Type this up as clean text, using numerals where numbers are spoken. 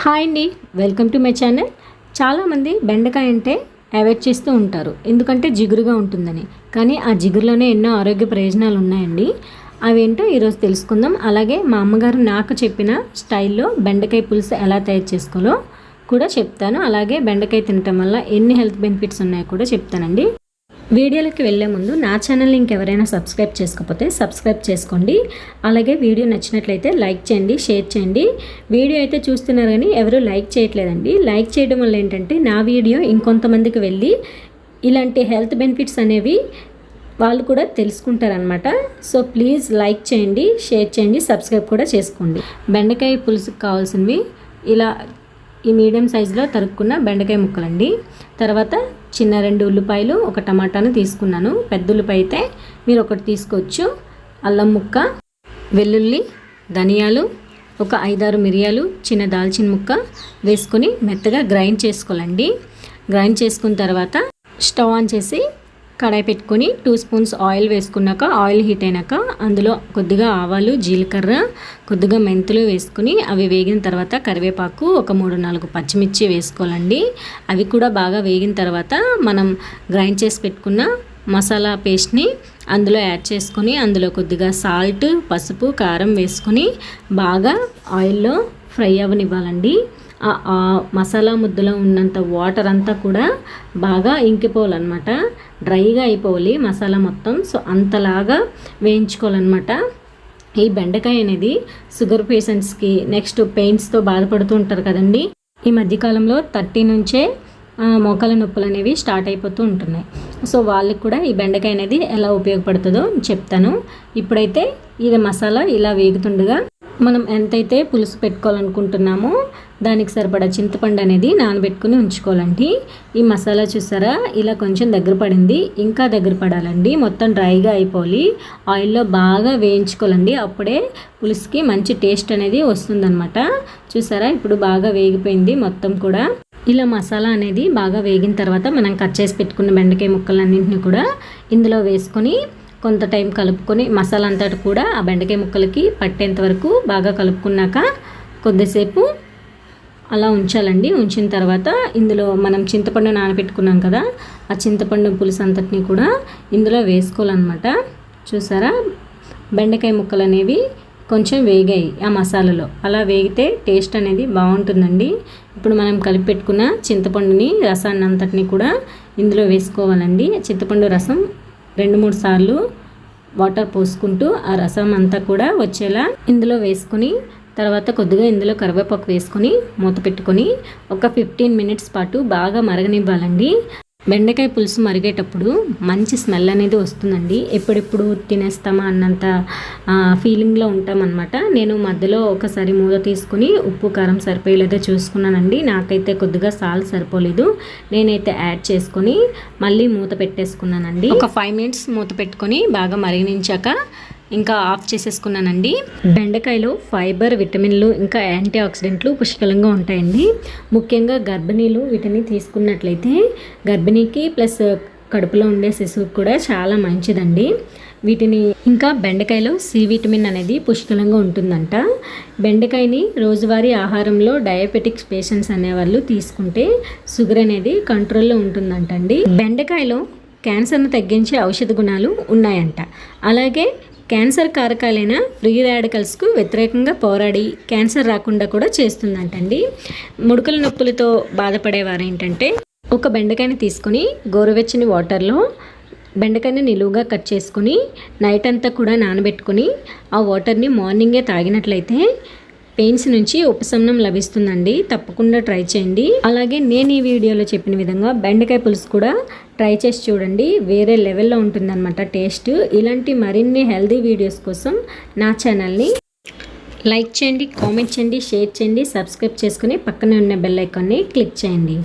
Hi అండి, welcome to my channel. చాలామంది బెండకాయ అంటే అవాయిడ్ చేస్తూ ఉంటారు, ఎందుకంటే జిగురుగా ఉంటుందని. కానీ ఆ జిగురులోనే ఎన్నో ఆరోగ్య ప్రయోజనాలు ఉన్నాయండి. అవేంటో ఈరోజు తెలుసుకుందాం. అలాగే మా అమ్మగారు నాకు చెప్పిన స్టైల్లో బెండకాయ పులుసు ఎలా తయారు చేసుకోవాలో కూడా చెప్తాను. అలాగే బెండకాయ తినటం వల్ల ఎన్ని హెల్త్ బెనిఫిట్స్ ఉన్నాయో కూడా చెప్తానండి. వీడియోలోకి వెళ్ళే ముందు నా ఛానల్ని ఇంకెవరైనా సబ్స్క్రైబ్ చేసుకోకపోతే సబ్స్క్రైబ్ చేసుకోండి. అలాగే వీడియో నచ్చినట్లయితే లైక్ చేయండి, షేర్ చేయండి. వీడియో అయితే చూస్తున్నారు కానీ ఎవరు లైక్ చేయట్లేదండి. లైక్ చేయడం వల్ల ఏంటంటే నా వీడియో ఇంకొంతమందికి వెళ్ళి ఇలాంటి హెల్త్ బెనిఫిట్స్ అనేవి వాళ్ళు కూడా తెలుసుకుంటారనమాట. సో ప్లీజ్ లైక్ చేయండి, షేర్ చేయండి, సబ్స్క్రైబ్ కూడా చేసుకోండి. బెండకాయ పులుసుకు కావాల్సినవి ఇలా ఈ మీడియం సైజులో తరుక్కున్న బెండకాయ ముక్కలండి. తర్వాత చిన్న 2 ఉల్లిపాయలు, ఒక టమాటాను తీసుకున్నాను. పెద్ద ఉల్లిపాయ అయితే మీరు ఒకటి తీసుకోవచ్చు. అల్లం ముక్క, వెల్లుల్లి, ధనియాలు, ఒక 5-6 మిరియాలు, చిన్న దాల్చిన ముక్క వేసుకొని మెత్తగా గ్రైండ్ చేసుకోవాలండి. గ్రైండ్ చేసుకున్న తర్వాత స్టవ్ ఆన్ చేసి కడాయి పెట్టుకొని 2 స్పూన్స్ ఆయిల్ వేసుకున్నాక ఆయిల్ హీట్ అయినాక అందులో కొద్దిగా ఆవాలు, జీలకర్ర, కొద్దిగా మెంతులు వేసుకుని అవి వేగిన తర్వాత కరివేపాకు, ఒక 3-4 పచ్చిమిర్చి వేసుకోవాలండి. అవి కూడా బాగా వేగిన తర్వాత మనం గ్రైండ్ చేసి పెట్టుకున్న మసాలా పేస్ట్ని అందులో యాడ్ చేసుకొని అందులో కొద్దిగా సాల్ట్, పసుపు, కారం వేసుకొని బాగా ఆయిల్లో ఫ్రై అవ్వనివ్వాలండి. ఆ మసాలా ముద్దలో ఉన్నంత వాటర్ అంతా కూడా బాగా ఇంకిపోవాలన్నమాట. డ్రైగా అయిపోవాలి మసాలా మొత్తం. సో అంతలాగా వేయించుకోవాలన్నమాట. ఈ బెండకాయ అనేది షుగర్ పేషెంట్స్కి, నెక్స్ట్ పెయిన్స్తో బాధపడుతూ ఉంటారు కదండి. ఈ మధ్యకాలంలో 30 నుంచే మోకాల నొప్పులు అనేవి స్టార్ట్ అయిపోతూ ఉంటున్నాయి. సో వాళ్ళకి కూడా ఈ బెండకాయ అనేది ఎలా ఉపయోగపడుతుందో చెప్తాను. ఇప్పుడైతే ఇది మసాలా ఇలా వేగుతుండగా మనం ఎంతైతే పులుసు పెట్టుకోవాలనుకుంటున్నామో దానికి సరిపడా చింతపండు అనేది నానబెట్టుకుని ఉంచుకోవాలండి. ఈ మసాలా చూసారా ఇలా కొంచెం దగ్గర పడింది, ఇంకా దగ్గర పడాలండి. మొత్తం డ్రైగా అయిపోవాలి. ఆయిల్లో బాగా వేయించుకోవాలండి. అప్పుడే పులుసుకి మంచి టేస్ట్ అనేది వస్తుందన్నమాట. చూసారా ఇప్పుడు బాగా వేగిపోయింది మొత్తం కూడా. ఇలా మసాలా అనేది బాగా వేగిన తర్వాత మనం కట్ చేసి పెట్టుకున్న బెండకాయ ముక్కలన్నింటినీ కూడా ఇందులో వేసుకొని కొంత టైం కలుపుకొని మసాలా అంతటి కూడా ఆ బెండకాయ ముక్కలకి పట్టేంత వరకు బాగా కలుపుకున్నాక కొద్దిసేపు అలా ఉంచాలండి. ఉంచిన తర్వాత ఇందులో మనం చింతపండు నానబెట్టుకున్నాం కదా, ఆ చింతపండు పులుసు అంతటిని కూడా ఇందులో వేసుకోవాలన్నమాట. చూసారా బెండకాయ ముక్కలు అనేవి కొంచెం వేగాయి ఆ మసాలాలో. అలా వేగితే టేస్ట్ అనేది బాగుంటుందండి. ఇప్పుడు మనం కలిపి పెట్టుకున్న చింతపండుని రసాన్ని అంతటిని కూడా ఇందులో వేసుకోవాలండి. చింతపండు రసం 2-3 సార్లు వాటర్ పోసుకుంటూ ఆ రసం అంతా కూడా వచ్చేలా ఇందులో వేసుకొని తర్వాత కొద్దిగా ఇందులో కరివేపాకు వేసుకొని మూత పెట్టుకొని ఒక 15 మినిట్స్ పాటు బాగా మరగనివ్వాలండి. బెండకాయ పులుసు మరిగేటప్పుడు మంచి స్మెల్ అనేది వస్తుందండి. ఎప్పుడెప్పుడు తినేస్తామా అన్నంత ఫీలింగ్లో ఉంటామన్నమాట. నేను మధ్యలో ఒకసారి మూత తీసుకుని ఉప్పు కారం సరిపోయలేదో చూసుకున్నానండి. నాకైతే కొద్దిగా సాల్ట్ సరిపోలేదు. నేనైతే యాడ్ చేసుకొని మళ్ళీ మూత పెట్టేసుకున్నానండి. ఒక 5 మినిట్స్ మూత పెట్టుకొని బాగా మరిగించాక ఇంకా ఆఫ్ చేసేసుకున్నానండి. బెండకాయలో ఫైబర్, విటమిన్లు, ఇంకా యాంటీ ఆక్సిడెంట్లు పుష్కలంగా ఉంటాయండి. ముఖ్యంగా గర్భిణీలు వీటిని తీసుకున్నట్లయితే గర్భిణీకి ప్లస్ కడుపులో ఉండే శిశువుకి కూడా చాలా మంచిదండి. వీటిని ఇంకా బెండకాయలో సి విటమిన్ అనేది పుష్కలంగా ఉంటుందంట. బెండకాయని రోజువారీ ఆహారంలో డయాబెటిక్స్ పేషెంట్స్ అనేవాళ్ళు తీసుకుంటే షుగర్ అనేది కంట్రోల్లో ఉంటుందంటండి. బెండకాయలో క్యాన్సర్ను తగ్గించే ఔషధ గుణాలు ఉన్నాయంట. అలాగే క్యాన్సర్ కారకాలైన ఫ్రీ రాడికల్స్కు వ్యతిరేకంగా పోరాడి క్యాన్సర్ రాకుండా కూడా చేస్తుందంటండి. ముడుకుల నొప్పులతో బాధపడేవారు ఏంటంటే ఒక బెండకాయని తీసుకొని గోరువెచ్చని వాటర్లో బెండకాయని నిలువుగా కట్ చేసుకొని నైట్ అంతా కూడా నానబెట్టుకొని ఆ వాటర్ని మార్నింగే తాగినట్లయితే పెయిన్స్ నుంచి ఉపశమనం లభిస్తుందండి. తప్పకుండా ట్రై చేయండి. అలాగే నేను ఈ వీడియోలో చెప్పిన విధంగా బెండకాయ పులుసు కూడా ట్రై చేసి చూడండి. వేరే లెవెల్లో ఉంటుందన్నమాట టేస్ట్. ఇలాంటి మరిన్ని హెల్తీ వీడియోస్ కోసం నా ఛానల్ని లైక్ చేయండి, కామెంట్ చేయండి, షేర్ చేయండి, సబ్స్క్రైబ్ చేసుకుని పక్కనే ఉన్న బెల్ ఐకాన్ని క్లిక్ చేయండి.